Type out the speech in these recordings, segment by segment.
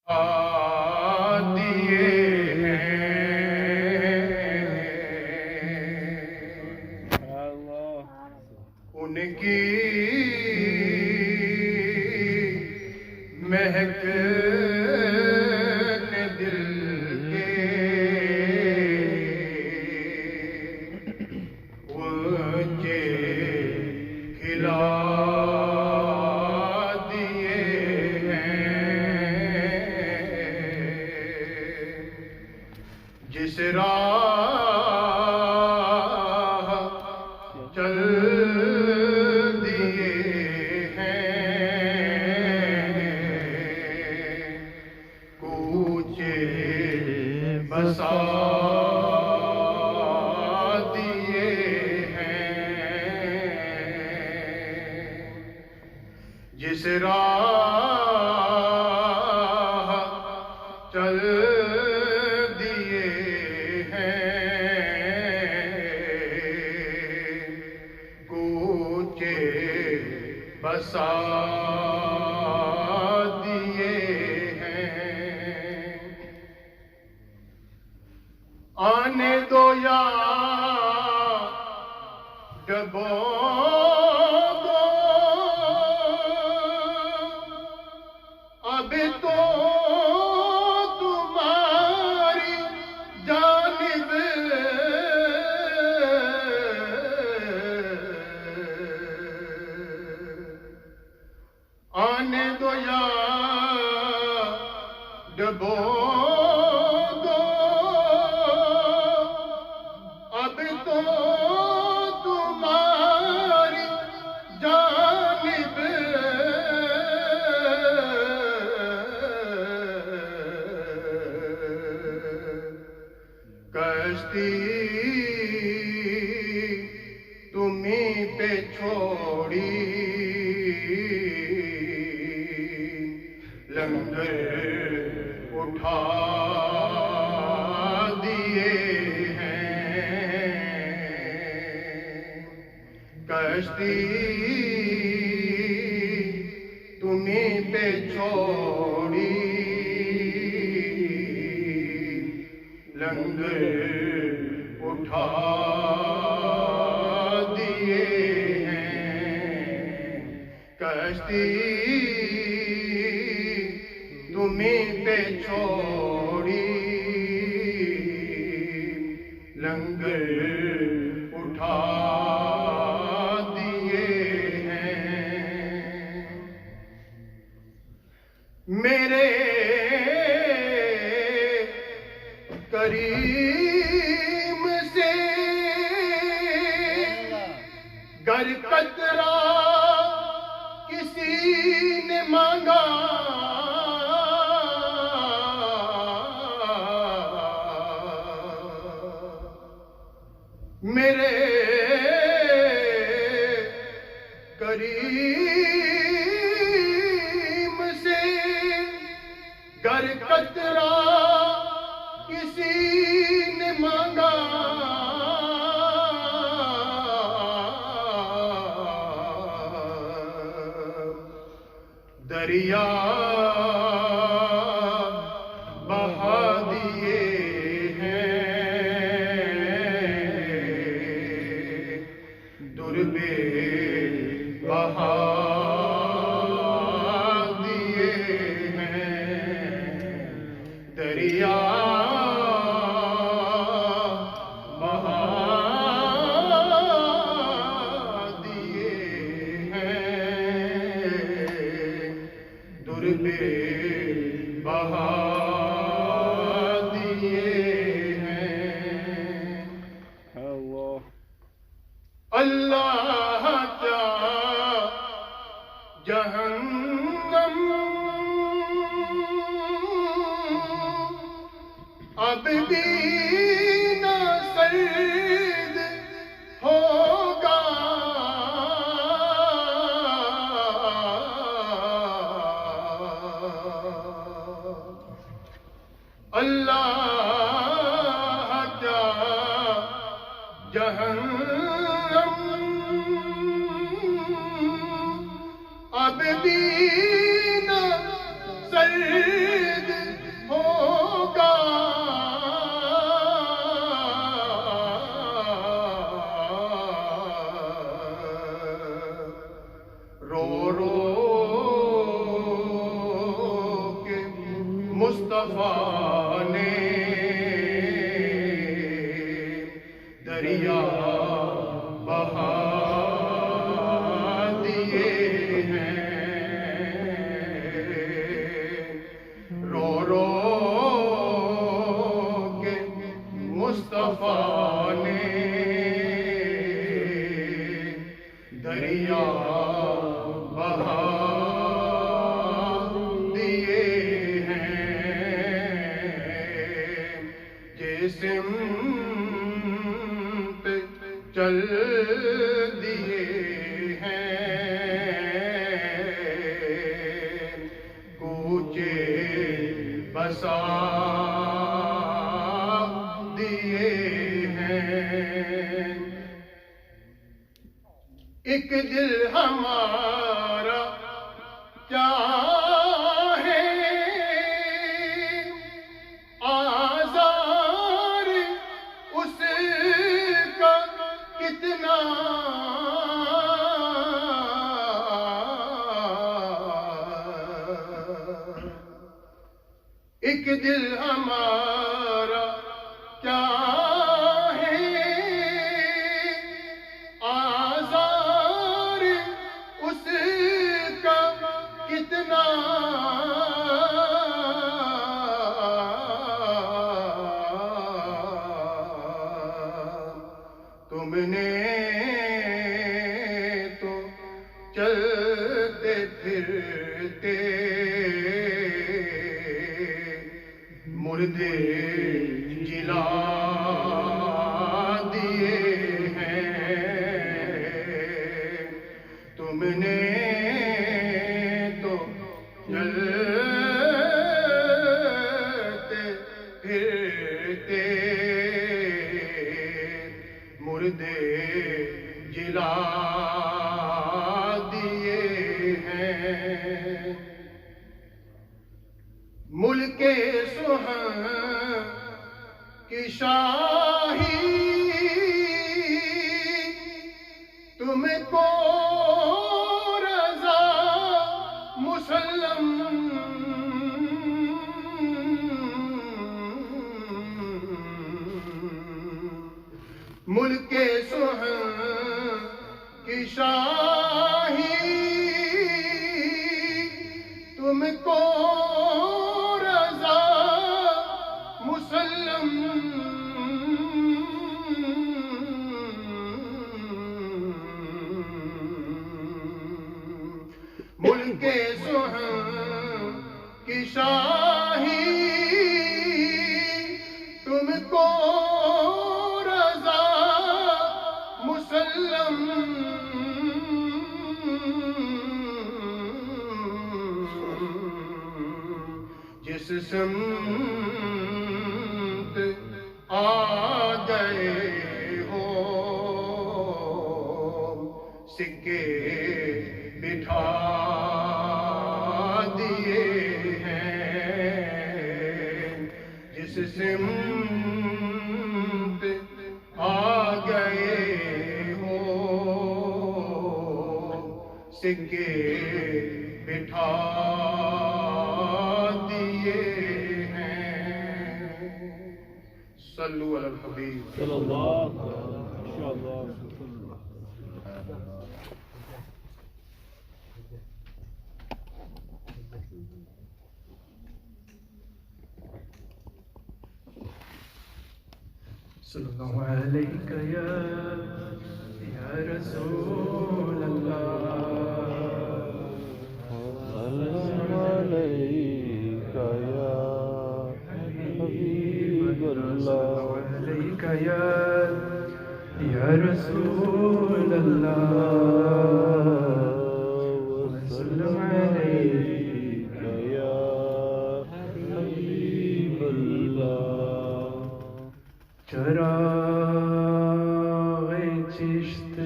دیے ان کی مہک نے دل کے اونچے کھلا دیے ہیں جس راہ چل دیے بسا دیے ہیں جس راہ چل دیے ہیں کوچے بسا دیے آنے دو یا ڈبو دو اب تو تمہاری جانب آنے دو یا ڈبو کشتی تمہیں پہ چھوڑی لنگر اٹھا دیے ہیں کشتی تمہیں پہ چھوڑی لنگر اٹھا دیے ہیں کشتی تمہیں پہ چھوڑی لنگر اٹھا دیے ہیں میرے کریم سے گر قطرہ کسی نے مانگا میرے کریم سے گر قطرہ کسی نے مانگا دریا بہا دیے ہیں دربے بہا دیے ہیں دریا بہا دیے ہیں اللہ کیا جہنم اب بھی نہ سرد ہوگا اللہ کیا جہنم اب بھی نہ سرد مصطفیٰ نے دریا بہا دیے ہیں، رو رو کے مصطفیٰ نے دریا بہا دیے ہیں، سمت چل دیے ہیں، کوچے بسا دیے ہیں، ایک دل ہمارا کیا ایک دل ہمارا کیا ہے، آزار اس کا کتنا، تم نے تو چلتے پھرتے مردے جلا دیے ہیں، تم نے تو چلتے پھرتے مردے جلا دیے ہیں، ملک سہن کی شاہی تم کو رضا مسلم، ملک سہن کی شاہی تم کو ملک سہن کی شاہی تم کو رضا مسلم، جس سمت آ گئے ہو سکے بٹھا دیے ہیں، جس سمت آ گئے ہو سکے بٹھا دیے ہیں، صلو علی الحبیب صلی اللہ علیہ وسلم۔ صلی اللہ علیہ یا رسول اللہ، صلی اللہ علیہ یا حبیب اللہ، علیہ یا رسول اللہ، صلی اللہ علیہ یا حبیب اللہ، چراغ چشت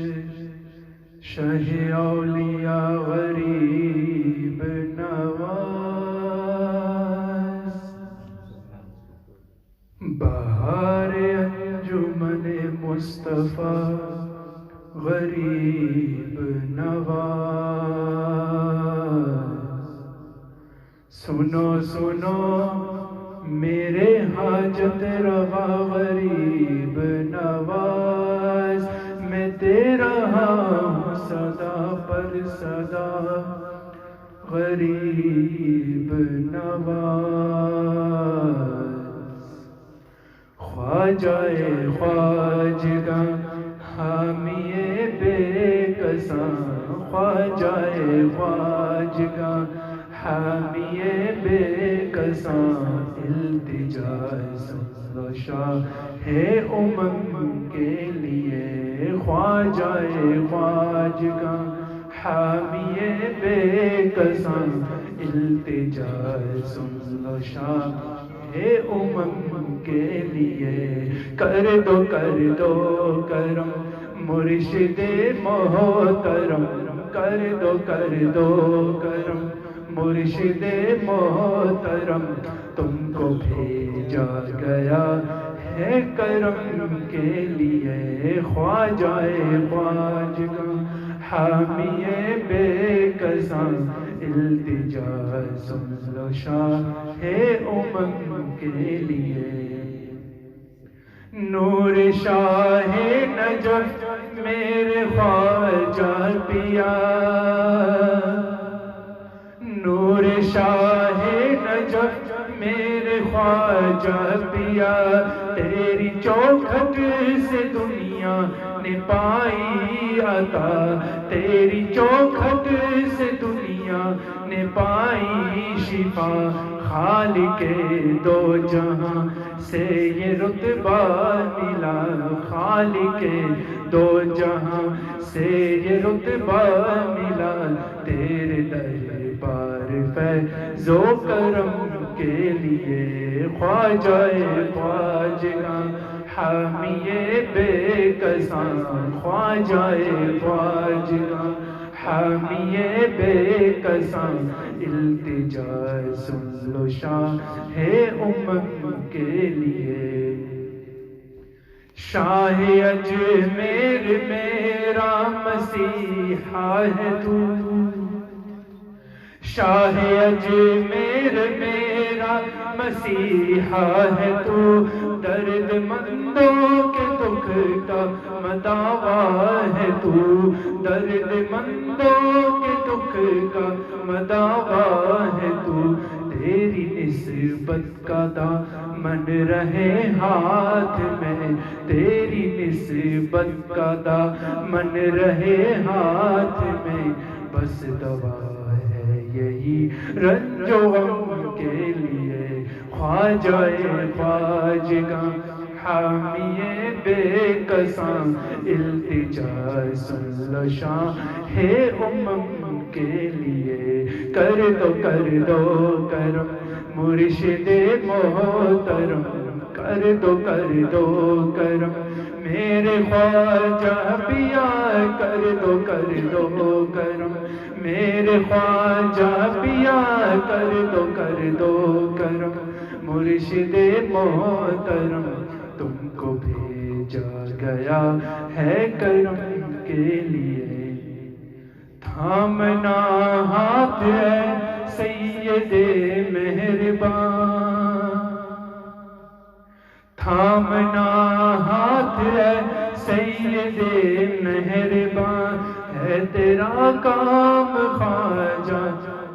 شاہ اولیاء غریب نواز، بہار انجمن مصطفیٰ غریب نواز، سنو سنو میرے حاجت روا غریب نواز، میں تیرا ہوں صدا پر صدا غریب نواز۔ خواجہ خواجگاں حامی بے کساں، خواجہ خواجگاں حامی بے کساں، التجا سن شاہ کے لیے، خواجہ خواجگاں حامی بے کساں، التجا سن شاہ کے لیے، کر دو کرم مرشد محترم، کر دو کرم مرشد محترم، تم کو بھیجا گیا ہے کرم کے لیے، خواجہ خواجگاں حامی بے کساں، التجا سن لو شاہ کے لیے۔ نور شاہ نجف میرے خواجہ پیا، نور شاہ نجف میرے خواجہ پیا، تیری چوکھٹ سے دنیا نے پائی عطا، تیری چوکھٹ سے دنیا نے پائی شفا، خالق دو جہاں سے یہ رتبہ ملا، خالق دو جہاں سے یہ رتبہ ملا، تیرے دربار فیض و کرم کے لیے، خواجہ خواجگاں حامی بے کساں، خواجہ خواجگاں حامی بے کساں، التجا سن لو شاہ کے لیے۔ شاہ اجمیر میرا مسیحا ہے تو، شاہ اجمیر میرا مسیحا ہے تو، درد مندوں کے دکھ کا مداوا ہے تو، درد مندوں کے دکھ کا مداوا ہے تو، تیری نسبت کا دامن رہے ہاتھ میں، تیری نسبت کا دامن رہے ہاتھ میں، بس دوا یہی رنج و غم کے لیے، خواجہ خواجگاں حامی بے کساں، التجا سن لو شاہ کے لیے، کر دو کرم مرشد محترم، کر دو کرم میرے خواجہ پیا، کر دو کرم میرے خواجہ پیا، کر دو کرم مرشد محترم، تم کو بھیجا گیا ہے کرم کے لیے۔ تھامنا ہاتھ ہے سید مہربان، تھامنا ہاتھ ہے سید مہربان، ہے تیرا کام خواجہ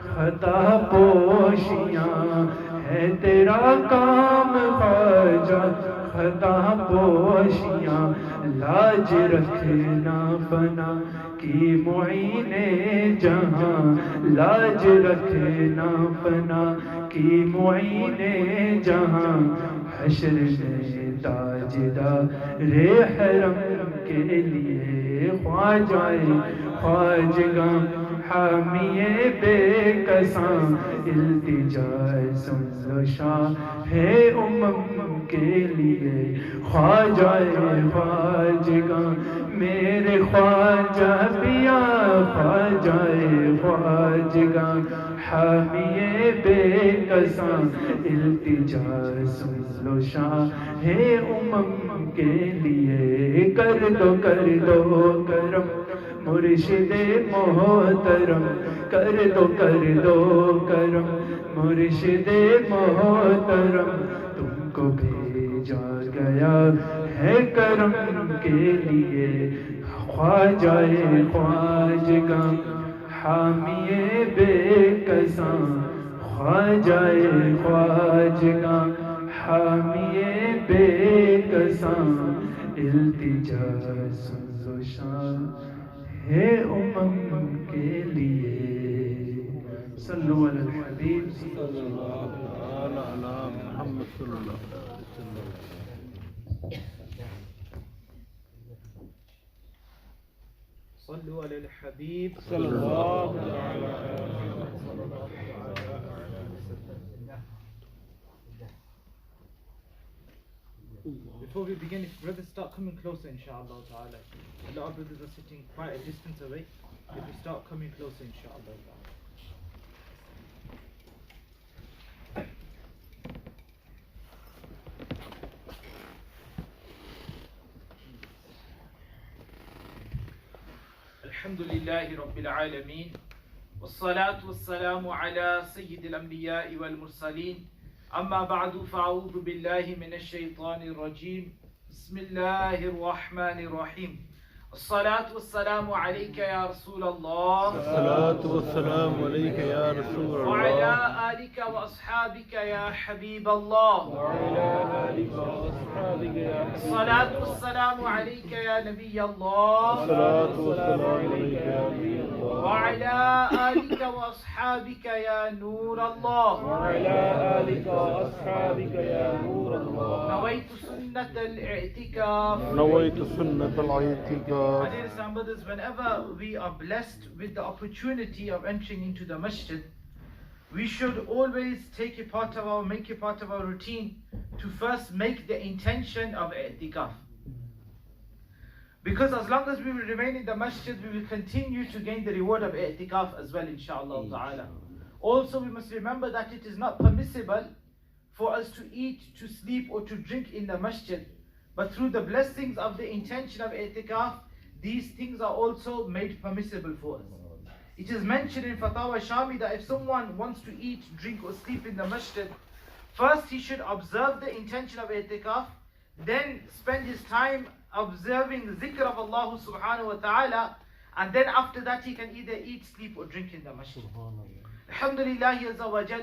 خطا پوشیاں، ہے تیرا کام خواجہ خطا پوشیاں، لاج رکھنا فنا کی معین جہاں، لاج رکھنا فنا کی معین جہاں، حشر میں تاجدار حرم کے لیے، خواجہ خواجگاں حامی بے کساں، التجا سن لو شاہ کے لیے، خواجہ خواجگاں میرے خواجہ پیا، خواجہ خواجگاں حامی بے کساں، التجا سن لو شاہ کے لیے، کر دو کرم مرشد محترم، کر دو کرم मुर्शिदे मोहतरम तुमको भेजा गया है करम के लिए ख्वाजाए ख्वाजगा हामिए बेकसां ख्वाजाए ख्वाजगा हामिए बेकसां इल्तिजा सुनज़ोशां है उमम के लिए सल्लु अलल हबीब सल्लल्लाहु अला मुहम्मद सल्लल्लाहु अलैहि वसल्लम। صلوا على الحبيب सल्लल्लाहु Before we begin, if brothers start coming closer, inshallah ta'ala. A lot of brothers are sitting quite a distance away. If we start coming closer, inshallah ta'ala. الحمد لله رب العالمين والصلاة والسلام على سيد الأنبياء والمرسلين أما بعد فأعوذ بالله من الشيطان الرجيم بسم الله الرحمن الرحيم الصلاة والسلام عليك يا رسول الله الصلاة والسلام عليك يا رسول الله وعلى آلك وأصحابك يا حبيب الله وعلى آلك وأصحابك يا حبيب الصلاة والسلام عليك يا نبي الله الصلاة والسلام عليك يا نبي الله وعلى آلك وأصحابك يا نور الله وعلى آلك وأصحابك يا نور الله نويت سنة الاعتكاف. نويت سنة الاعتكاف. My dear son brothers, whenever we are blessed with the opportunity of entering into the masjid, we should always make it part of our routine to first make the intention of i'tikaf. Because as long as we will remain in the masjid, we will continue to gain the reward of i'tikaf as well, inshallah ta'ala. Also, we must remember that it is not permissible for us to eat, to sleep, or to drink in the masjid. But through the blessings of the intention of i'tikaf, these things are also made permissible for us. It is mentioned in Fatawa Shami that if someone wants to eat, drink, or sleep in the masjid, first he should observe the intention of i'tikaf, then spend his time observing the zikr of Allah subhanahu wa ta'ala, and then after that he can either eat, sleep, or drink in the masjid. Alhamdulillah Azza wa Jal.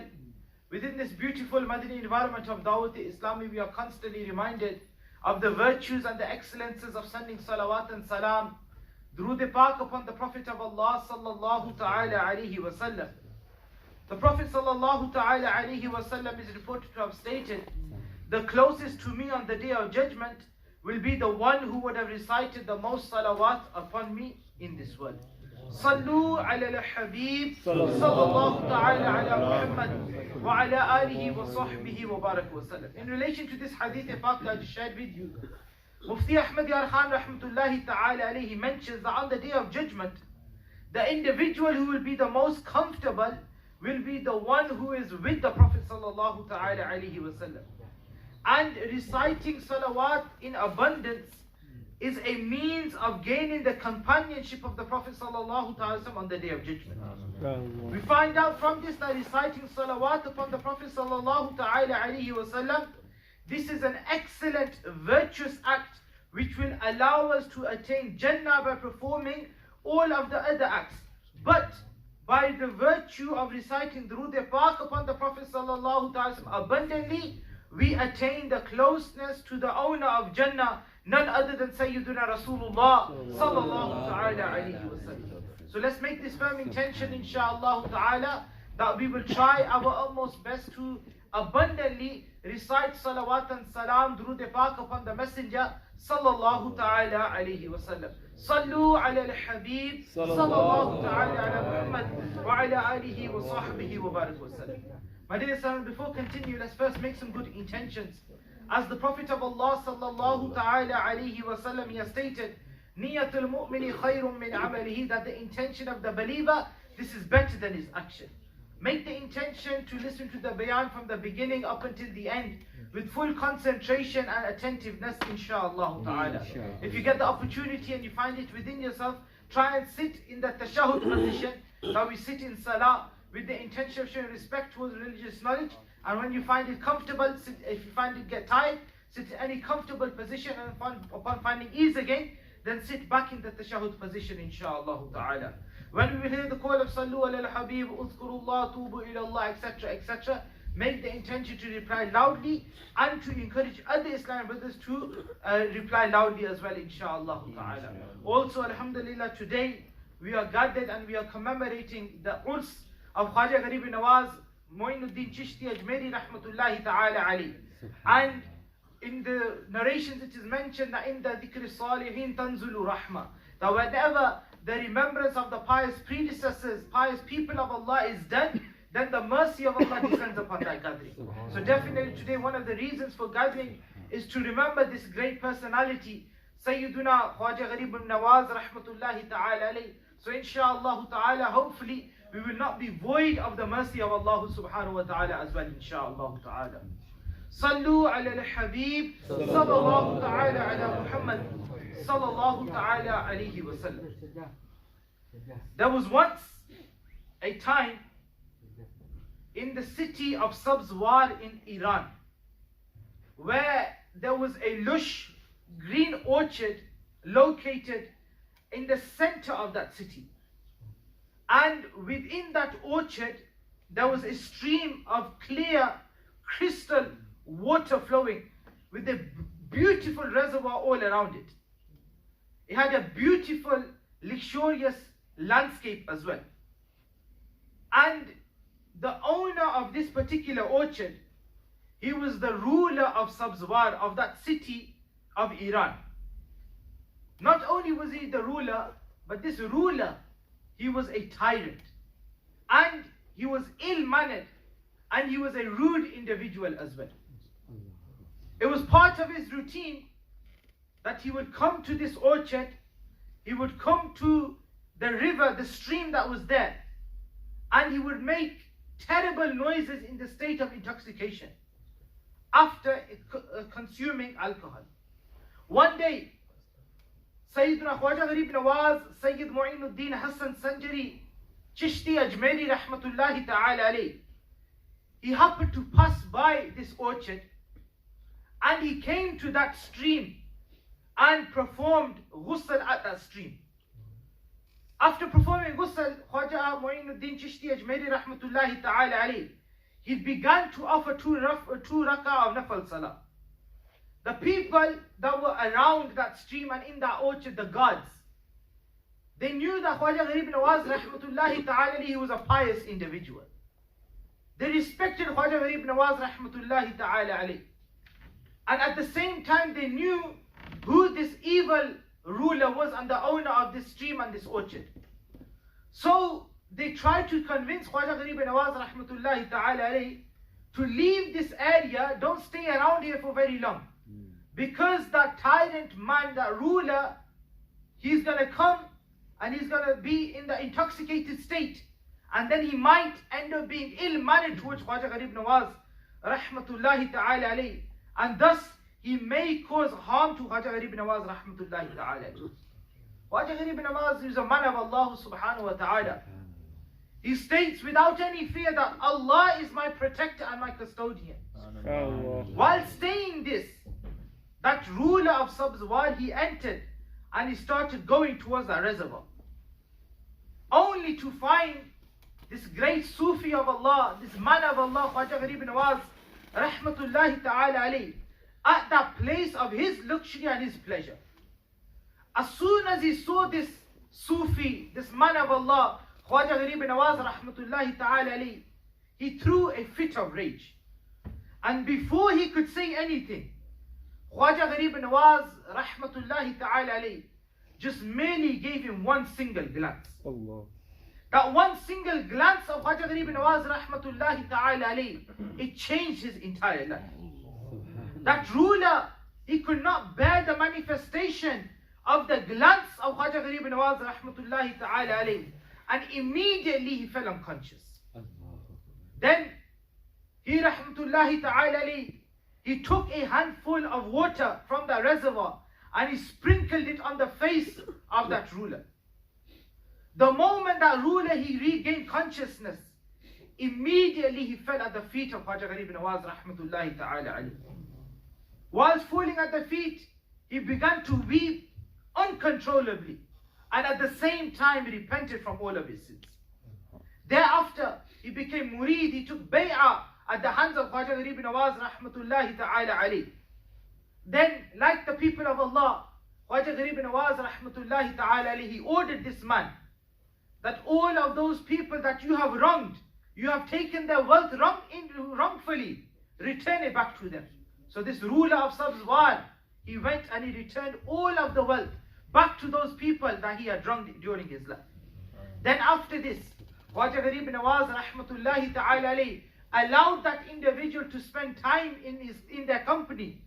Within this beautiful Madani environment of Dawat Islami, we are constantly reminded of the virtues and the excellences of sending salawat and salam, Durood Pak upon the Prophet of Allah sallallahu ta'ala alayhi wa sallam. The Prophet sallallahu ta'ala alayhi wa sallam is reported to have stated, the closest to me on the day of judgment will be the one who would have recited the most salawat upon me in this world. Sallu ala al-Habib sallallahu ta'ala ala Muhammad wa ala alihi wa sahbihi wa barak wa sallam. In relation to this hadith Pak that I just shared with you, Mufti Ahmad Yar Khan rahmatullahi ta'ala alayhi mentions that on the day of judgment, the individual who will be the most comfortable will be the one who is with the Prophet sallallahu ta'ala alayhi wa sallam. And reciting salawat in abundance is a means of gaining the companionship of the Prophet sallallahu ta'ala on the day of judgment. We find out from this that reciting salawat upon the Prophet sallallahu ta'ala alayhi wa sallam, this is an excellent virtuous act which will allow us to attain Jannah by performing all of the other acts. But by the virtue of reciting Durood Pak upon the Prophet sallallahu ta'ala abundantly, we attain the closeness to the owner of Jannah, none other than Sayyiduna Rasulullah sallallahu ta'ala alayhi wa sallam. So let's make this firm intention inshaAllah ta'ala that we will try our utmost best to abundantly recite salawat and salam, Durood Pak upon the Messenger sallallahu ta'ala alayhi wa sallam. Sallu ala al-Habib sallallahu ta'ala ala Muhammad wa ala alihi wa sahbihi wa barak wa sallam. My dear son, before continue, let's first make some good intentions. As the Prophet of Allah sallallahu ta'ala alayhi wa sallam, he has stated, Niyatul mu'mini khayrun min amalihi, that the intention of the believer, this is better than his action. Make the intention to listen to the bayan from the beginning up until the end with full concentration and attentiveness, inshaAllah ta'ala. If you get the opportunity and you find it within yourself, try and sit in the tashahud position that we sit in salah. with the intention of showing respect towards religious knowledge. And when you find it comfortable, sit, if you find it get tired, sit in any comfortable position, and upon finding ease again, then sit back in the tashahhud position, inshaAllah ta'ala. When we will hear the call of Sallu ala al-Habib, Uzkurullah, Tubu ila Allah, etc., etc., make the intention to reply loudly and to encourage other Islamic brothers to reply loudly as well, inshaAllah ta'ala. Also, alhamdulillah, today we are gathered and we are commemorating the Urs of Khwaja Gharib Nawaz Mu'inuddin Chishti Ajmeri Rahmatullahi ta'ala alayhi. And in the narrations it is mentioned that in the Dhikr Salihin Tanzulu Rahma, that whenever the remembrance of the pious predecessors, pious people of Allah is done, then the mercy of Allah descends upon that gathering. So definitely today one of the reasons for gathering is to remember this great personality, Sayyiduna Khwaja Gharib Nawaz Rahmatullahi ta'ala alayhi. So inshaAllah ta'ala, hopefully we will not be void of the mercy of Allah subhanahu wa ta'ala as well, inshaAllah ta'ala. Sallu ala al-Habib, sallallahu ta'ala ala Muhammad, sallallahu ta'ala alayhi wa sallam. There was once a time in the city of Sabzwar in Iran, where there was a lush green orchard located in the center of that city. And within that orchard, there was a stream of clear, crystal water flowing with a beautiful reservoir all around it. It had a beautiful, luxurious landscape as well. And the owner of this particular orchard, he was the ruler of Sabzwar, of that city of Iran. Not only was he the ruler, but this ruler, he was a tyrant. And he was ill-mannered. And he was a rude individual as well. It was part of his routine that he would come to this orchard, he would come to the river, the stream that was there, and he would make terrible noises in the state of intoxication after consuming alcohol. One day, Sayyidina Khwaja Gharib Nawaz, Sayyid Mu'inuddin Hassan Sanjari, Chishti Ajmeri Rahmatullahi Ta'ala alayhi, he happened to pass by this orchard, and he came to that stream and performed ghusl at that stream. After performing ghusl, Khwaja Mu'inuddin Chishti Ajmeri Rahmatullahi Ta'ala alayhi, he began to offer two rak'ah of nafal salah. The people that were around that stream and in that orchard, the guards, they knew that Khwaja Gharib Nawaz Rahmatullahi Ta'ala alayhi, he was a pious individual. They respected Khwaja Gharib Nawaz Rahmatullahi Ta'ala alayhi. And at the same time, they knew who this evil ruler was and the owner of this stream and this orchard. So they tried to convince Khwaja Gharib Nawaz Rahmatullahi Ta'ala alayhi to leave this area, don't stay around here for very long. Because that tyrant man, that ruler, he's going to come and he's going to be in the intoxicated state. And then he might end up being ill-mannered towards Khwaja Gharib Nawaz Rahmatullahi Ta'ala alayhi. And thus, he may cause harm to Khwaja Gharib Nawaz Rahmatullahi Ta'ala alayhi. Khwaja Gharib Nawaz is a man of Allah subhanahu wa ta'ala. He states without any fear that Allah is my protector and my custodian. While saying this, that ruler of Sabzwar, he entered and he started going towards the reservoir. Only to find this great Sufi of Allah, this man of Allah, Khwaja Gharib Nawaz Rahmatullahi Ta'ala alayhi, at that place of his luxury and his pleasure. As soon as he saw this Sufi, this man of Allah, Khwaja Gharib Nawaz Rahmatullahi Ta'ala alayhi, he threw a fit of rage. And before he could say anything, Khwaja Gharib Nawaz Rahmatullahi Ta'ala alayhi just merely gave him one single glance. Allah. That one single glance of Khwaja Gharib Nawaz Rahmatullahi Ta'ala alayhi, it changed his entire life. That ruler, he could not bear the manifestation of the glance of Khwaja Gharib Nawaz Rahmatullahi Ta'ala alayhi, and immediately he fell unconscious. Then he Rahmatullahi Ta'ala alayhi, he took a handful of water from the reservoir and he sprinkled it on the face of that ruler. The moment that ruler he regained consciousness, immediately he fell at the feet of Khwaja Gharib Nawaz rahmatullahi ta'ala alayhi. Whilst falling at the feet, he began to weep uncontrollably, and at the same time he repented from all of his sins. Thereafter, he became murid, he took bay'ah at the hands of Khwaja Gharib Nawaz rahmatullahi ta'ala alayhi. Then, like the people of Allah, Khwaja Gharib Nawaz rahmatullahi ta'ala alayhi, he ordered this man that all of those people that you have wronged, you have taken their wealth wrongfully, return it back to them. So this ruler of Sabzwar, he went and he returned all of the wealth back to those people that he had wronged during his life. Then after this, Khwaja Gharib Nawaz rahmatullahi ta'ala alayhi allowed that individual to spend time in their company.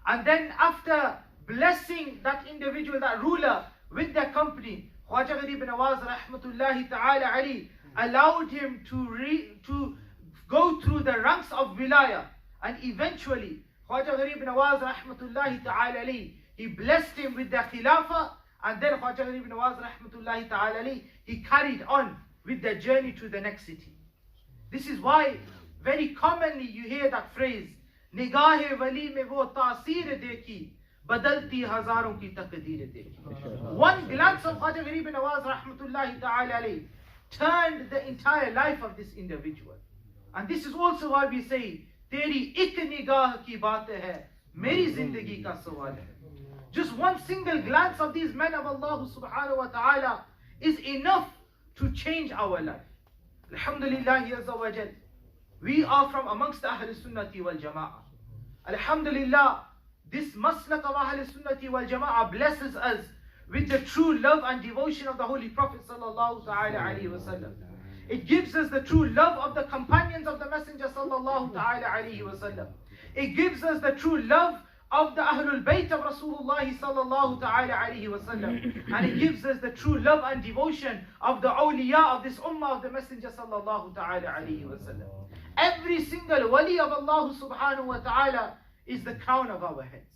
And then after blessing that individual, that ruler, with their company, Khwaja Gharib Nawaz rahmatullahi ta'ala alayhi allowed him to go through the ranks of wilaya, and eventually Khwaja Gharib Nawaz rahmatullahi ta'ala alayhi, he blessed him with the khilafah, and then Khwaja Gharib Nawaz rahmatullahi ta'ala alayhi, he carried on with the journey to the next city. This is why very commonly you hear that phrase, Nigahe wali mein wo taasir dekhi, badalti hazaron ki taqdeer dekhi. One glance of Khwaja Gharib Nawaz rahmatullahi ta'ala alayhi turned the entire life of this individual. And this is also why we say, Teri ik nigah ki baat hai, meri zindagi ka sawal hai. Just one single glance of these men of Allah subhanahu wa ta'ala is enough to change our life. Alhamdulillah azza wa jal. We are from amongst the Ahl Sunnati wal Jama'ah. Alhamdulillah, this maslak of Ahl Sunnati wal Jama'ah blesses us with the true love and devotion of the Holy Prophet sallallahu ta'ala alayhi wa sallam. It gives us the true love of the companions of the Messenger sallallahu ta'ala alayhi wa sallam. It gives us the true love of the Ahlul Bayt of Rasulullah sallallahu ta'ala alayhi wa sallam. And it gives us the true love and devotion of the awliya of this ummah of the Messenger sallallahu ta'ala alayhi wa sallam. Every single wali of Allah subhanahu wa ta'ala is the crown of our heads.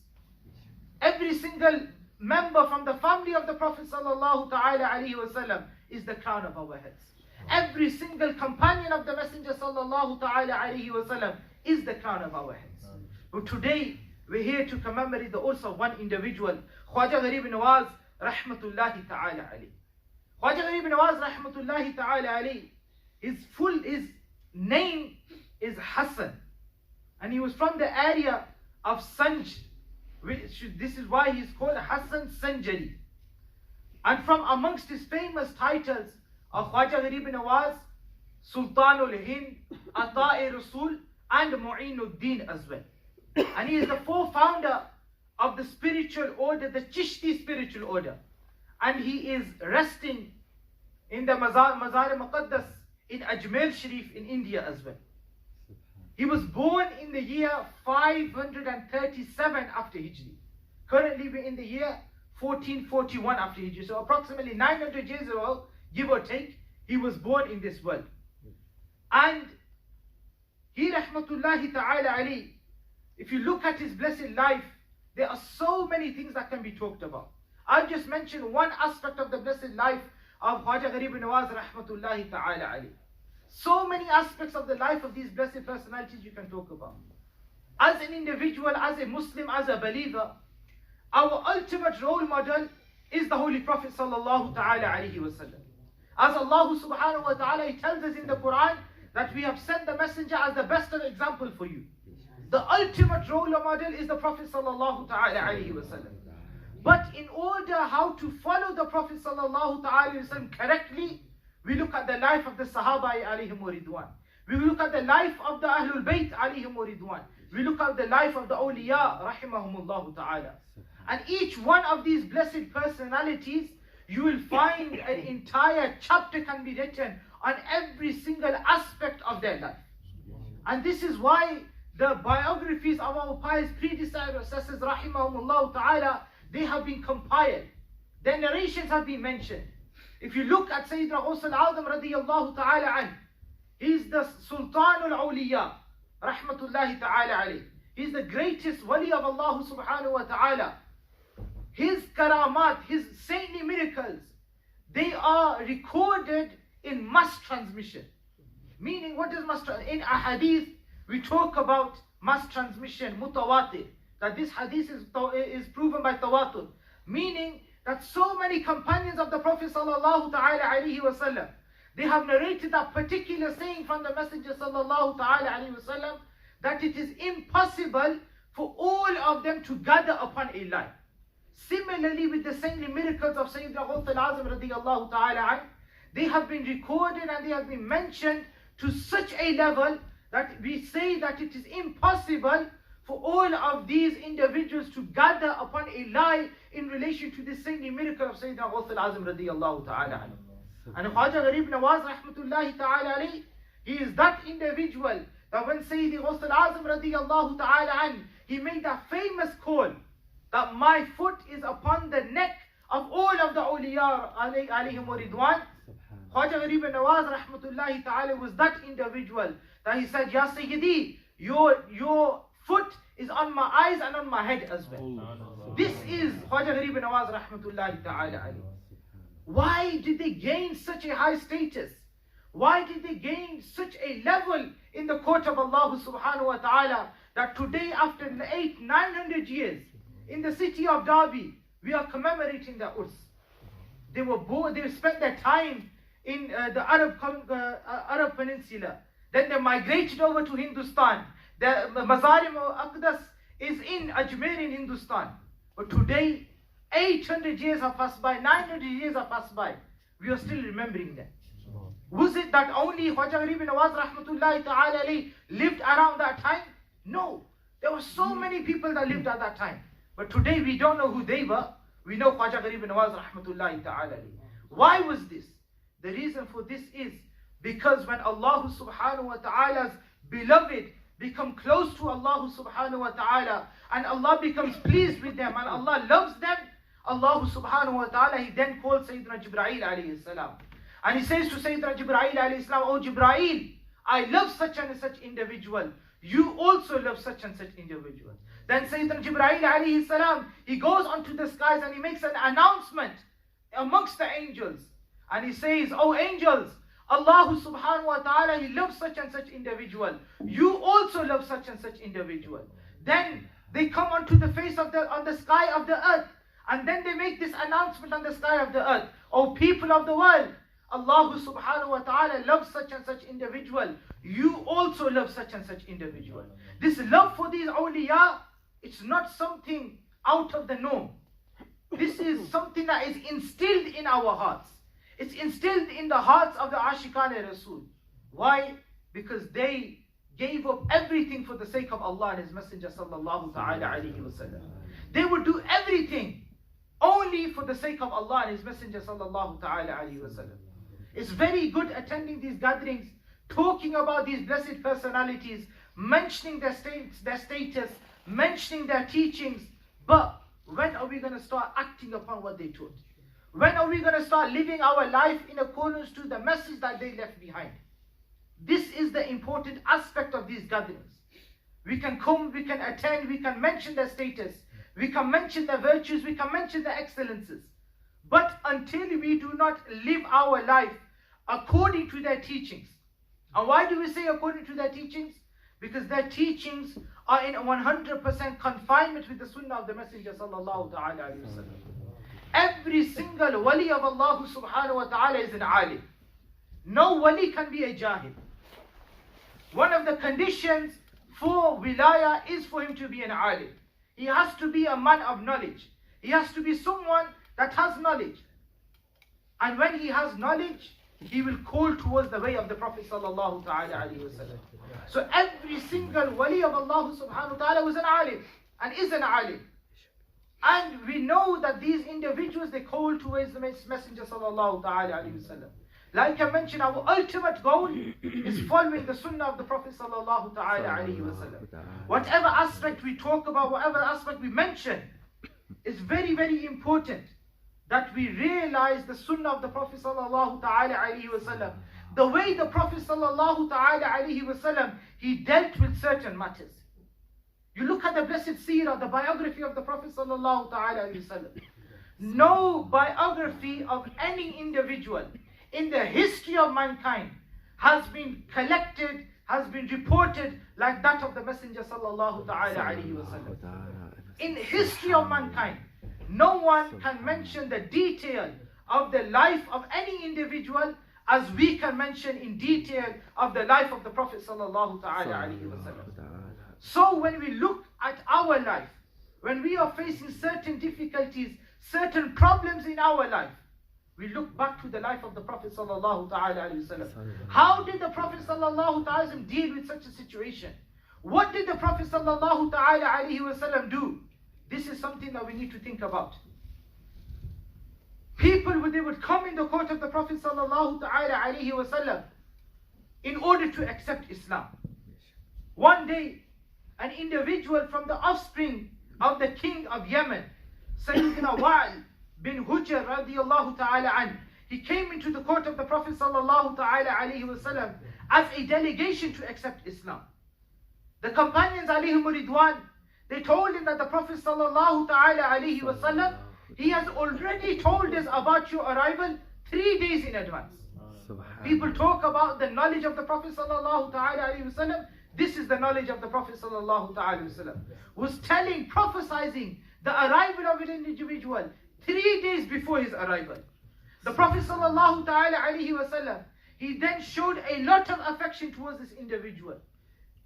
Every single member from the family of the Prophet sallallahu ta'ala alayhi wa sallam is the crown of our heads. Every single companion of the Messenger sallallahu ta'ala alayhi wa sallam is the crown of our heads. But today, we're here to commemorate the also one individual, Khwaja Gharib Nawaz rahmatullahi ta'ala alayhi. Khwaja Gharib Nawaz rahmatullahi ta'ala alayhi, his name is Hassan, and he was from the area of Sanj. This is why he's called Hassan Sanjari. And from amongst his famous titles of Khwaja Gharib Nawaz, Sultanul Hind, Ata-e Rasul, and Mu'inuddin as well. And he is the co-founder of the spiritual order, the Chishti spiritual order. And he is resting in the Mazar-e-Muqaddas in Ajmer Sharif in India as well. He was born in the year 537 after Hijri. Currently we're in the year 1441 after Hijri. So approximately 900 years ago, give or take, he was born in this world. And he rahmatullahi ta'ala alayhi, if you look at his blessed life, there are so many things that can be talked about. I've just mentioned one aspect of the blessed life of Khwaja Gharib Nawaz rahmatullahi ta'ala alayhi. So many aspects of the life of these blessed personalities you can talk about. As an individual, as a Muslim, as a believer, our ultimate role model is the Holy Prophet sallallahu ta'ala alayhi wa sallam. As Allah subhanahu wa ta'ala, He tells us in the Quran that we have sent the messenger as the best of example for you. The ultimate role model is the Prophet sallallahu ta'ala alayhi wa sallam. But in order how to follow the Prophet sallallahu ta'ala alayhi wa sallam correctly, we look at the life of the Sahaba alayhim ridwan. We look at the life of the Ahlul Bayt alayhim ridwan. We look at the life of the awliya rahimahumullah ta'ala. And each one of these blessed personalities, you will find an entire chapter can be written on every single aspect of their life. And this is why the biographies of our pious predecessors rahimahumullah ta'ala, they have been compiled. Their narrations have been mentioned. If you look at Sayyidina Ghaus al-Azam radiyallahu ta'ala anh, he's the Sultan al-Awliya rahmatullahi ta'ala alayh. He's the greatest wali of Allah subhanahu wa ta'ala. His karamat, his saintly miracles, they are recorded in mass transmission. Meaning, what is mass in a hadith, we talk about mass transmission, mutawatir. That this hadith is proven by tawatur. Meaning that so many companions of the Prophet sallallahu ta'ala alayhi wasallam, they have narrated that particular saying from the Messenger sallallahu ta'ala alayhi wasallam, that it is impossible for all of them to gather upon a lie. Similarly, with the saintly miracles of Sayyidina Ghawth al-Azam radiyallahu ta'ala anh, they have been recorded and they have been mentioned to such a level that we say that it is impossible for all of these individuals to gather upon a lie in relation to this saintly miracle of Sayyidina Ghawth al-Azam radiyallahu ta'ala anh. And Khwaja Gharib Nawaz rahmatullahi ta'ala alayhi, he is that individual that when Sayyidi Ghawth al-Azam radiyallahu ta'ala anh, he made that famous call that my foot is upon the neck of all of the awliya alayhim wa ridwan. Khwaja Gharib Nawaz rahmatullahi ta'ala was that individual that he said, Ya Sayyidi, your foot is on my eyes and on my head as well. This is Khwaja Gharib Nawaz rahmatullahi ta'ala alayhi. Why did they gain such a high status? Why did they gain such a level in the court of Allah subhanahu wa ta'ala that today, after 900 years, in the city of Derby, we are commemorating their urs. They were born, they spent their time in the Arab Peninsula. Then they migrated over to Hindustan. The Mazarim al-Aqdas is in Ajmer in Hindustan. But today, 800 years have passed by, 900 years have passed by. We are still remembering them. Was it that only Khwaja Gharib Nawaz rahmatullahi ta'ala alayhi lived around that time? No. There were so many people that lived at that time. But today we don't know who they were. We know Khwaja Gharib Nawaz rahmatullahi ta'ala alayhi. Why was this? The reason for this is because when Allah subhanahu wa ta'ala's beloved become close to Allah subhanahu wa ta'ala and Allah becomes pleased with them and Allah loves them, Allah subhanahu wa ta'ala, He then calls Sayyidina Jibreel alayhi salam. And He says to Sayyidina Jibreel alayhi salam, Oh Jibreel, I love such and such individual. You also love such and such individual. Then Sayyidina Jibreel alayhi salam, he goes onto the skies and he makes an announcement amongst the angels. And he says, Oh angels, Allah subhanahu wa ta'ala, He loves such and such individual. You also love such and such individual. Then they come onto the face of on the sky of the earth. And then they make this announcement on the sky of the earth. Oh people of the world, Allah subhanahu wa ta'ala loves such and such individual. You also love such and such individual. This love for these awliya, it's not something out of the norm. This is something that is instilled in our hearts. It's instilled in the hearts of the Ashiqan Rasul. Why? Because they gave up everything for the sake of Allah and His Messenger sallallahu ta'ala alayhi wa sallam. They would do everything only for the sake of Allah and His Messenger sallallahu ta'ala alayhi wa sallam. It's very good attending these gatherings, talking about these blessed personalities, mentioning their status, mentioning their teachings. But when are we going to start acting upon what they taught? When are we going to start living our life in accordance to the message that they left behind? This is the important aspect of these gatherings. We can come, we can attend, we can mention their status, we can mention their virtues, we can mention their excellences. But until we do not live our life according to their teachings. And why do we say according to their teachings? Because their teachings are in 100% confinement with the sunnah of the Messenger sallallahu ta'ala alayhi wa sallam. Every single wali of Allah subhanahu wa ta'ala is an alim. No wali can be a jahil. One of the conditions for wilaya is for him to be an alim. He has to be a man of knowledge. He has to be someone that has knowledge. And when he has knowledge, he will call towards the way of the Prophet sallallahu ta'ala alayhi wa sallam. So every single wali of Allah subhanahu wa ta'ala was an alim and is an alim. And we know that these individuals, they call towards the Messenger sallallahu ta'ala alayhi wa sallam. Like I mentioned, our ultimate goal is following the sunnah of the Prophet sallallahu ta'ala alayhi wa sallam. Whatever aspect we talk about, whatever aspect we mention, it's very, very important that we realize the sunnah of the Prophet sallallahu ta'ala alayhi wa sallam. The way the Prophet sallallahu ta'ala alayhi wa sallam, he dealt with certain matters. You look at the blessed seerah, the biography of the Prophet sallallahu ta'ala alayhi wa sallam. No biography of any individual in the history of mankind has been collected, has been reported like that of the Messenger sallallahu ta'ala alayhi wa sallam. In history of mankind, no one can mention the detail of the life of any individual as we can mention in detail of the life of the Prophet sallallahu ta'ala alayhi wa sallam. So when we look at our life, when we are facing certain difficulties, certain problems in our life, we look back to the life of the Prophet sallallahu ta'ala alayhi wa sallam. How did the Prophet sallallahu ta'ala alayhi wa sallam deal with such a situation? What did the Prophet sallallahu ta'ala alayhi wa sallam do? This is something that we need to think about. People, when they would come in the court of the Prophet sallallahu ta'ala alayhi wa sallam in order to accept Islam. One day, an individual from the offspring of the king of Yemen, Sayyidina Wa'il bin Hujr radiyallahu ta'ala an, he came into the court of the Prophet sallallahu ta'ala alayhi wa sallam as a delegation to accept Islam. The companions alayhim ridwan, they told him that the Prophet sallallahu ta'ala alayhi wa sallam, he has already told us about your arrival 3 days in advance. People talk about the knowledge of the Prophet sallallahu ta'ala alayhi wa sallam. This is the knowledge of the Prophet sallallahu ta'ala alayhi wa sallam. Was telling, prophesying the arrival of an individual 3 days before his arrival. The Prophet sallallahu ta'ala alayhi wa sallam, he then showed a lot of affection towards this individual.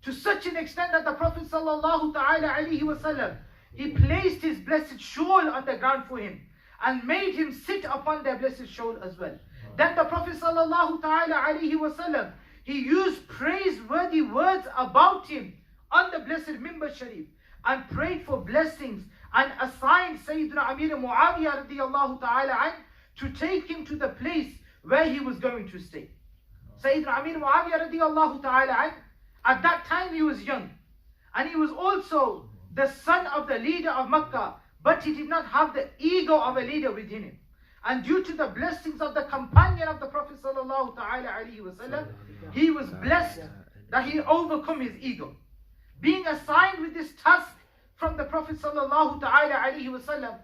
To such an extent that the Prophet sallallahu ta'ala alayhi wa sallam, he placed his blessed shawl on the ground for him and made him sit upon their blessed shawl as well. Then the Prophet sallallahu ta'ala alayhi wa sallam, he used praiseworthy words about him on the blessed Mimbar Sharif and prayed for blessings and assigned Sayyidina Amir Muawiyah radiyallahu ta'ala an to take him to the place where he was going to stay. Sayyidina Amir Muawiyah radiyallahu ta'ala an, at that time he was young and he was also the son of the leader of Makkah, but he did not have the ego of a leader within him. And due to the blessings of the companion of the Prophet sallallahu ta'ala alayhi wa sallam, he was blessed that he overcome his ego. Being assigned with this task from the Prophet sallallahu ta'ala alayhi wa sallam,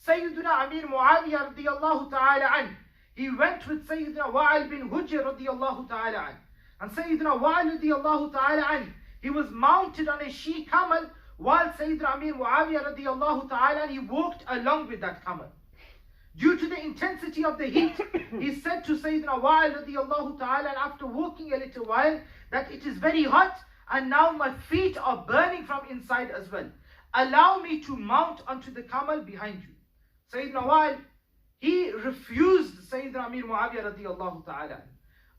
Sayyidina Amir Muawiyah radiyallahu ta'ala an, he went with Sayyidina Wa'il bin Hujr radiyallahu ta'ala an. And Sayyidina Wa'il radiyallahu ta'ala an, he was mounted on a she camel, while Sayyidina Amir Muawiyah radiyallahu ta'ala an, he walked along with that camel. Due to the intensity of the heat, he said to Sayyidina Wa'il radiyallahu ta'ala, and after walking a little while, that it is very hot and now my feet are burning from inside as well. Allow me to mount onto the camel behind you. Sayyidina Wa'il, he refused Sayyidina Amir Muawiyah radiyallahu ta'ala.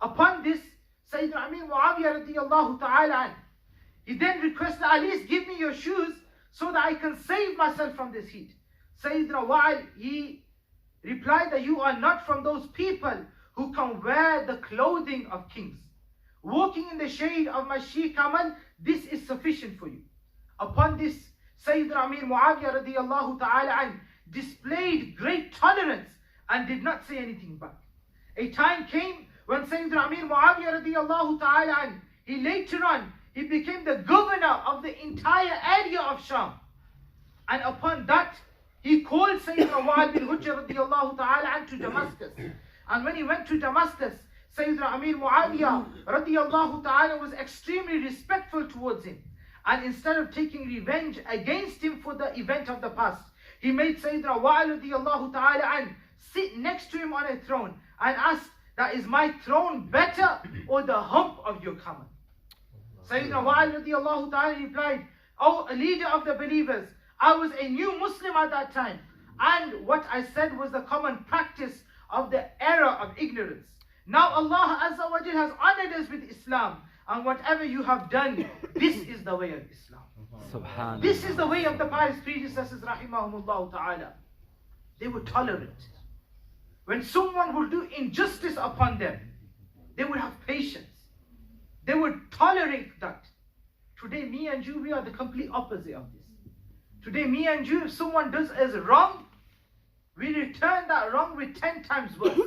Upon this, Sayyidina Amir Muawiyah radiyallahu ta'ala, he then requested, at least give me your shoes so that I can save myself from this heat. Sayyidina Wa'il, he replied that you are not from those people who can wear the clothing of kings. Walking in the shade of my she camel, this is sufficient for you. Upon this, Sayyidina Amir Muawiyah radiyallahu ta'ala an displayed great tolerance and did not say anything back. A time came when Sayyidina Amir Muawiyah radiyallahu ta'ala an, he later on, he became the governor of the entire area of Sham. And upon that, he called Sayyidina Wa'il bin Hujr radiyallahu ta'ala an to Damascus. And when he went to Damascus, Sayyidina Amir Muawiyah radiyallahu ta'ala was extremely respectful towards him. And instead of taking revenge against him for the event of the past, he made Sayyidina Wa'il radiyallahu ta'ala an sit next to him on a throne and asked, that is my throne better or the hump of your camel? Sayyidina Wa'il radiyallahu ta'ala replied, oh leader of the believers, I was a new Muslim at that time, and what I said was the common practice of the era of ignorance. Now Allah Azza wa Jal has honored us with Islam, and whatever you have done, this is the way of Islam. This is the way of the pious predecessors rahimahumullah ta'ala. They were tolerant. When someone would do injustice upon them, they would have patience. They would tolerate that. Today me and you, we are the complete opposite of this. Today me and you, if someone does us wrong, we return that wrong with 10 times worse.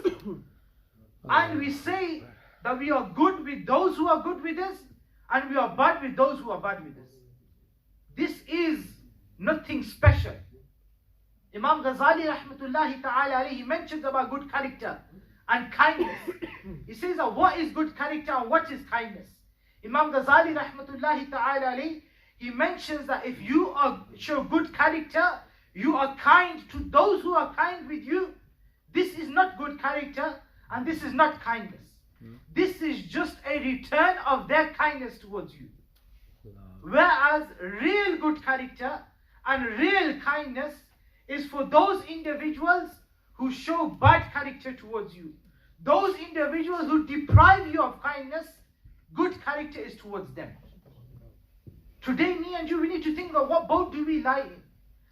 And we say that we are good with those who are good with us, and we are bad with those who are bad with us. This is nothing special. Imam Ghazali rahmatullahi ta'ala alayhi mentions about good character and kindness. He says that what is good character and what is kindness. Imam Ghazali rahmatullahi ta'ala alayhi, he mentions that if you show good character, you are kind to those who are kind with you, this is not good character and this is not kindness. This is just a return of their kindness towards you. Whereas real good character and real kindness is for those individuals who show bad character towards you. Those individuals who deprive you of kindness, good character is towards them. Today, me and you, we need to think about what boat do we lie in.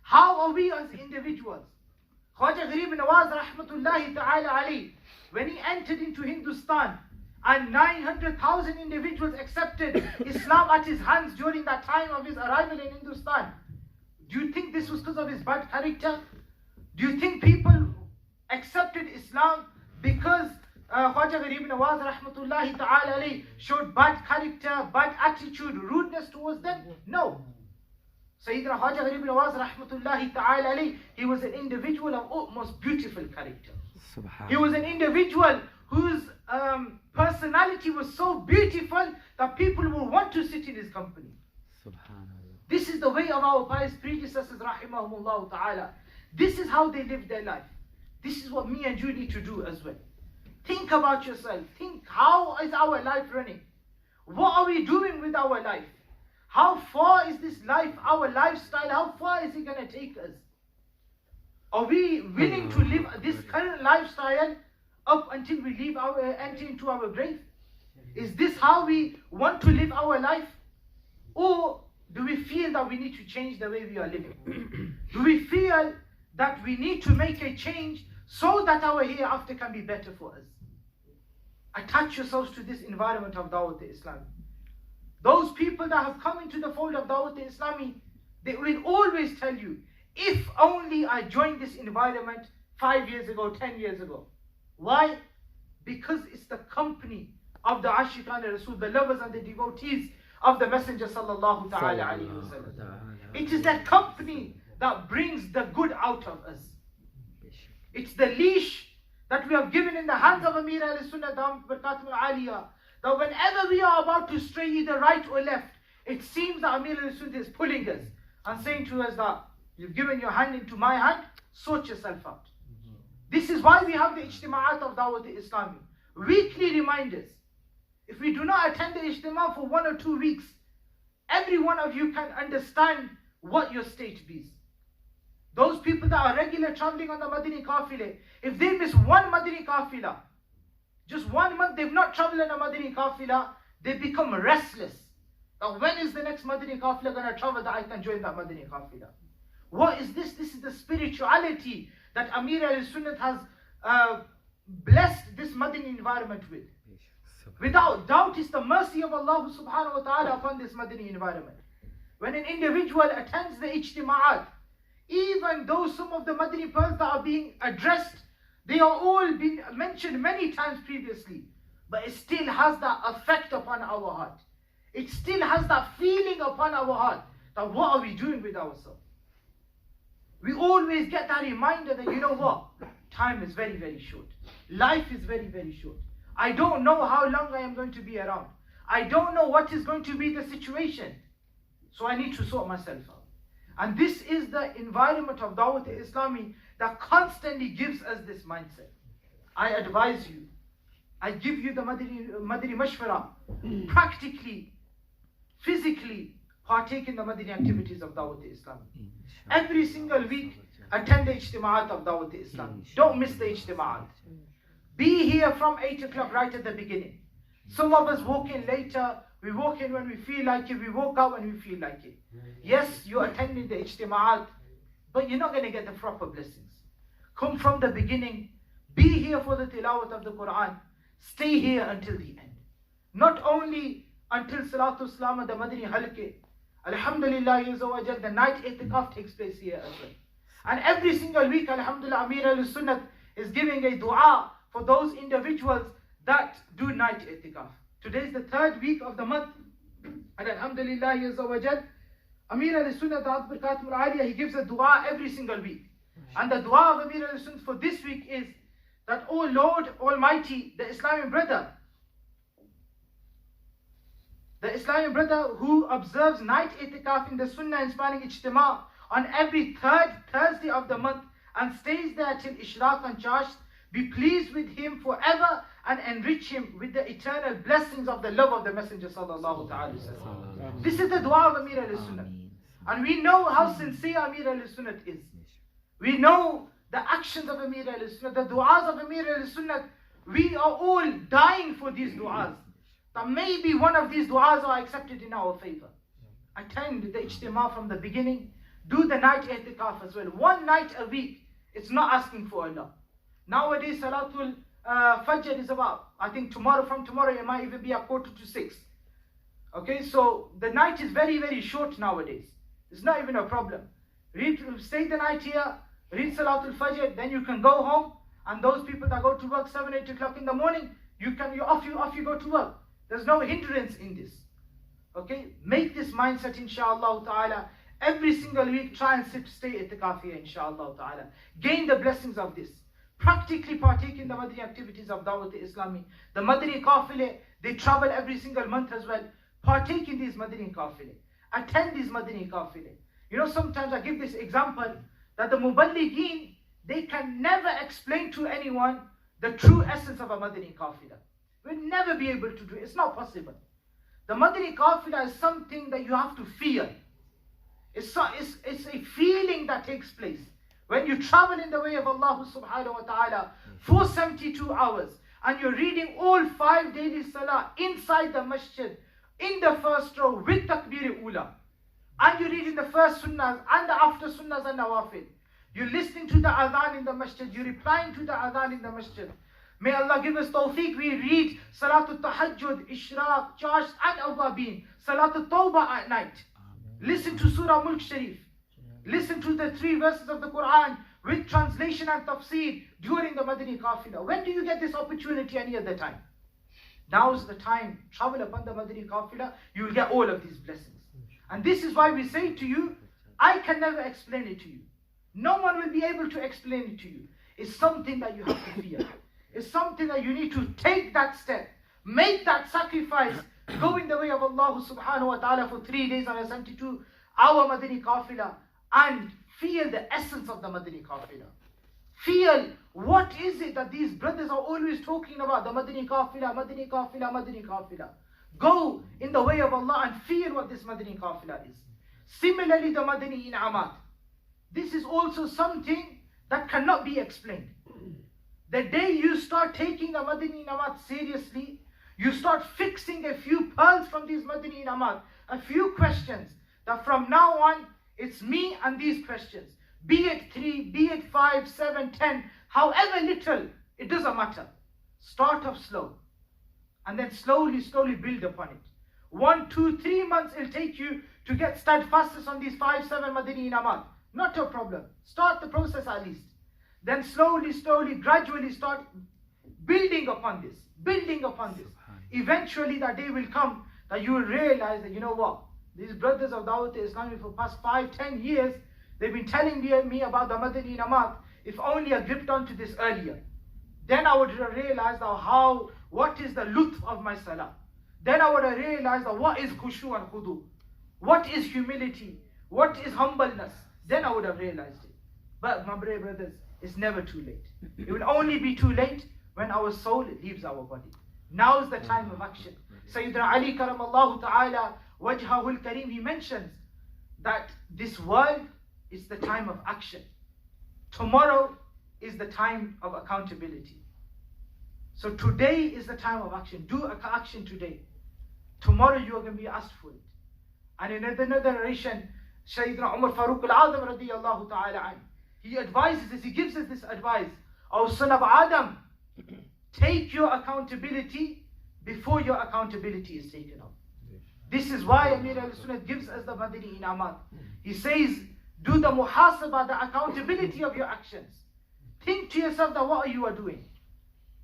How are we as individuals? Khwaja Gharib Nawaz rahmatullahi ta'ala alayhi, when he entered into Hindustan and 900,000 individuals accepted Islam at his hands during that time of his arrival in Hindustan, do you think this was because of his bad character? Do you think people accepted Islam because Khwaja Gharib Nawaz rahmatullahi ta'ala alayhi showed bad character, bad attitude, rudeness towards them? No. Sayyidina Khwaja Gharib Nawaz rahmatullahi ta'ala alayhi, he was an individual of utmost beautiful character. He was an individual whose personality was so beautiful that people will want to sit in his company. This is the way of our pious predecessors rahimahumullah ta'ala. This is how they lived their life. This is what me and you need to do as well. Think about yourself. Think, how is our life running? What are we doing with our life? How far is this life, our lifestyle, how far is it going to take us? Are we willing to live this current lifestyle up until we enter into our grave? Is this how we want to live our life? Or do we feel that we need to change the way we are living? Do we feel that we need to make a change so that our hereafter can be better for us? Attach yourselves to this environment of Dawat Islami. Those people that have come into the fold of Dawat Islami, they will always tell you, if only I joined this environment 5 years ago, 10 years ago. Why? Because it's the company of the Ashiqan Rasul, the lovers and the devotees of the Messenger sallallahu ta'ala alayhi wa sallam. It is that company that brings the good out of us. It's the leash that we have given in the hands of Amir al-Sunnah Barakatum al-Aliyah, that whenever we are about to stray either right or left, it seems that Amir al-Sunnah is pulling us and saying to us that you've given your hand into my hand, sort yourself out. This is why we have the Ijtima'at of Dawat Islami. Weekly reminders. If we do not attend the Ijtima' for 1 or 2 weeks, every one of you can understand what your state is. Those people that are regular traveling on the Madani Qafile, if they miss one Madani Qafila, just 1 month they've not traveled on a Madani Qafila, they become restless. Now when is the next Madani Qafila going to travel that I can join that Madani Qafila? What is this? This is the spirituality that Amir al-Sunnat has blessed this Madani environment with. Without doubt, it's the mercy of Allah subhanahu wa ta'ala upon this Madani environment. When an individual attends the Ijtima'at, even though some of the Madani pearls that are being addressed, they are all been mentioned many times previously, but it still has that effect upon our heart. It still has that feeling upon our heart that what are we doing with ourselves? We always get that reminder that, you know what, time is very, very short. Life is very, very short. I don't know how long I am going to be around. I don't know what is going to be the situation. So I need to sort myself out. And this is the environment of Dawat Islami that constantly gives us this mindset. I advise you, I give you the Madani Mashwara, practically, physically partake in the Madani activities of Dawat Islami. Every single week, attend the Ijtima'at of Dawat Islami. Don't miss the Ijtima'at. Be here from 8 o'clock right at the beginning. Some of us walk in later. We walk in when we feel like it. We walk out when we feel like it. Yes, you're attending the Ijtima'at, but you're not going to get the proper blessings. Come from the beginning. Be here for the tilawat of the Quran. Stay here until the end. Not only until Salatul Salam and the Madani Halke. Alhamdulillah, the night itikaf takes place here as well. And every single week, Alhamdulillah, Amir al-Sunnat is giving a dua for those individuals that do night itikaf. Today is the 3rd week of the month. And Alhamdulillah, Amir al-Sunnat Barakatum al-Aliyah, he gives a dua every single week. And the dua of Amir al-Sunnat for this week is that, oh Lord Almighty, the Islamic brother who observes night itikaf in the Sunnah inspiring Ijtima on every third Thursday of the month and stays there till Ishraq and Chash, be pleased with him forever and enrich him with the eternal blessings of the love of the Messenger sallallahu ta'ala wasallam. This is the dua of Amir al-Sunnah. And we know how sincere Amir al-Sunnah is. We know the actions of Amir al-Sunnah, the du'as of Amir al-Sunnah. We are all dying for these du'as. That maybe one of these du'as are accepted in our favor. Attend the ijtima from the beginning. Do the night i'tikaf as well. One night a week. It's not asking for Allah. Nowadays, Salatul Fajr is about, I think from tomorrow, it might even be 5:45. Okay, so the night is very, very short nowadays. It's not even a problem. Stay the night here, read Salatul Fajr, then you can go home. And those people that go to work 7, 8 o'clock in the morning, you off you go to work. There's no hindrance in this. Okay, make this mindset, inshallah ta'ala. Every single week, try and stay itikaf here, inshallah ta'ala. Gain the blessings of this. Practically partake in the Madani activities of Dawat Islami. The Madani Qafile, they travel every single month as well. Partake in these Madani Qafile. Attend these Madani Qafile. You know, sometimes I give this example that the Muballigeen, they can never explain to anyone the true essence of a Madani Qafila. We'll never be able to do it. It's not possible. The Madani Qafila is something that you have to feel. It's a feeling that takes place. When you travel in the way of Allah subhanahu wa ta'ala for 72 hours and you're reading all 5 daily salah inside the masjid, in the first row with takbir-e-ula, and you're reading the first sunnahs and the after sunnahs and nawafil, you're listening to the adhan in the masjid, you're replying to the adhan in the masjid. May Allah give us tawfiq. We read Salatul Tahajjud, Ishraq, Chash and Awwabin, Salatul Tawbah at night. Listen to Surah Mulk Sharif. Listen to the 3 verses of the Quran with translation and tafsir during the Madani Qafila. When do you get this opportunity any other time? Now is the time. Travel upon the Madani Qafila. You will get all of these blessings. And this is why we say to you, I can never explain it to you. No one will be able to explain it to you. It's something that you have to fear. It's something that you need to take that step. Make that sacrifice. Go in the way of Allah subhanahu wa ta'ala for 3 days on a 72-hour Madani Qafila. And feel the essence of the Madani Qafila. Feel what is it that these brothers are always talking about. The Madani Qafila, Madani Qafila, Madani Qafila. Go in the way of Allah and feel what this Madani Qafila is. Similarly, the Madani In'amat. This is also something that cannot be explained. The day you start taking the Madani In'amat seriously, you start fixing a few pearls from these Madani In'amat, a few questions, that from now on, it's me and these questions. Be it 3, be it 5, 7, 10, however little, it doesn't matter. Start off slow. And then slowly build upon it. 1, 2, 3 months it'll take you to get steadfastness on these 5, 7 Madani In'amat. Not a problem. Start the process at least. Then slowly, gradually start building upon this. Eventually that day will come that you will realize that, you know what? These brothers of Dawat Islami for past 5, 10 years, they've been telling me about the Madani In'amat. If only I gripped onto this earlier. Then I would have realized what is the lutf of my salah. Then I would have realized what is khushu and khudu. What is humility? What is humbleness? Then I would have realized it. But my brave brothers, it's never too late. It will only be too late when our soul leaves our body. Now is the time of action. Sayyidina Ali karamallahu ta'ala wajhahul kareem, he mentions that this world is the time of action. Tomorrow is the time of accountability. So today is the time of action. Do action today. Tomorrow you are going to be asked for it. And in another narration, Sayyidina Umar Farooq al-Azam radiyallahu ta'ala an, he advises us, he gives us this advice. O son of Adam, take your accountability before your accountability is taken off. This is why Amir al-Sunnah gives us the Madani In'amat. He says, do the muhasabah, the accountability of your actions. Think to yourself that what you are doing.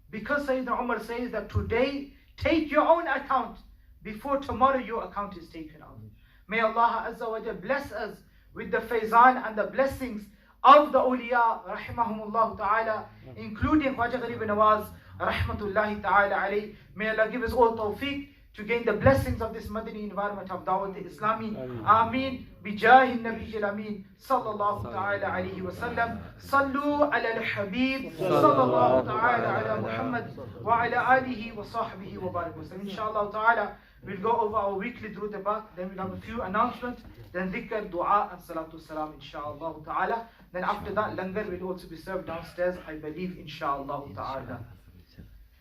Because Sayyidina Umar says that today, take your own account before tomorrow your account is taken off. May Allah Azza wa Jal bless us with the faizan and the blessings of the awliya, rahimahumullah ta'ala, including Khwaja Gharib Nawaz, rahmatullahi ta'ala alayh. May Allah give us all tawfiq to gain the blessings of this Madani environment of Dawat Islami. Ameen. Bijahi Nabi Ameen. Sallallahu ta'ala alayhi wa sallam. Sallu ala al-Habib. Sallallahu ta'ala ala Muhammad. Wa ala alihi wa sahbihi wa barak wa sallam. Inshallah ta'ala, we'll go over our weekly Durud al-Baq. Then we'll have a few announcements. Then dhikr, dua and salatu salam. Inshallah ta'ala. Then after that, langar will also be served downstairs, I believe, inshallah ta'ala.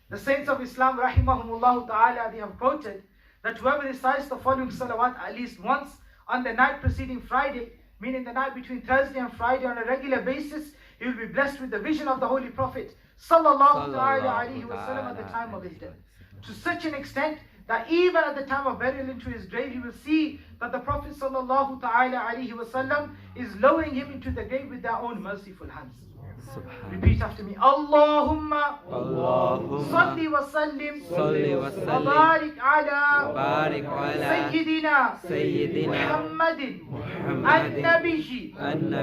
The saints of Islam, rahimahumullah ta'ala, they have quoted that whoever recites the following salawat at least once on the night preceding Friday, meaning the night between Thursday and Friday on a regular basis, he will be blessed with the vision of the Holy Prophet sallallahu ta'ala alayhi wa sallam at the time of his death. To such an extent that even at the time of burial into his grave, he will see that the Prophet sallallahu ta'ala alayhi wa sallam is lowering him into the grave with their own merciful hands. Repeat after me. Allahumma salli wa sallim wa barik ala Sayyidina Muhammadin al-Nabiyyi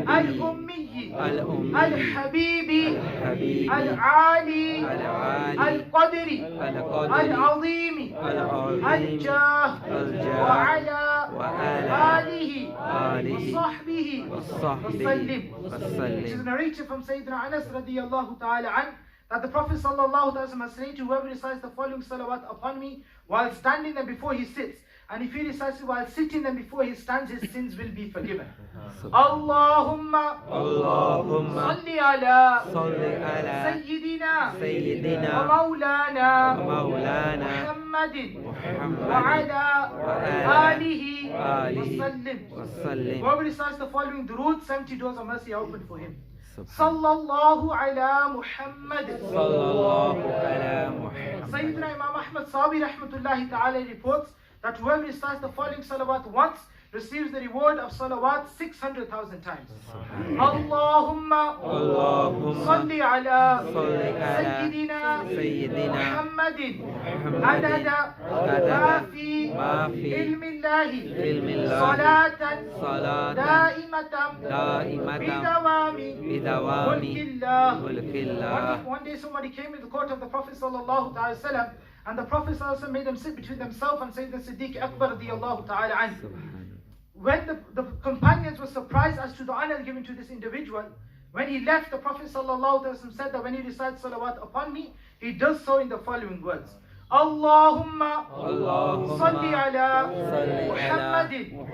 al-Ummi al-Habibi al-Ali al-Qadri al-Azimi al-Jah wa ala alihi wa sahbihi wa sallim. It is narrated from Sayyidina Anas radiyallahu ta'ala an that the Prophet sallallahu ta'ala has said to whoever recites the following salawat upon me while standing and before he sits, and if he recites it while sitting and before he stands, his sins will be forgiven. Allahumma salli ala Sayyidina wa Mawlana Muhammadin wa ala alihi wa sallim. Whoever recites the following durood, 70 doors of mercy are open for him. Sallallahu ala Muhammad. Sayyidina Imam Ahmad Sawi rahmatullahi ta'ala reports that whoever recites the following salawat once receives the reward of salawat 600,000 times. Allahumma salli ala Sayyidina Muhammadin adada ma fi ilmillahi salatan daimatan bidawami mulkillah. One day somebody came in the court of the Prophet sallallahu ta'ala sallam, and the Prophet sallallahu alaihi wasallam made them sit between themselves and Sayyidina Siddiq Akbar radiyallahu ta'ala anhu. When the companions were surprised as to the honor given to this individual, when he left, the Prophet ﷺ said that when he recites salawat upon me, he does so in the following words. Allahumma salli ala Muhammadin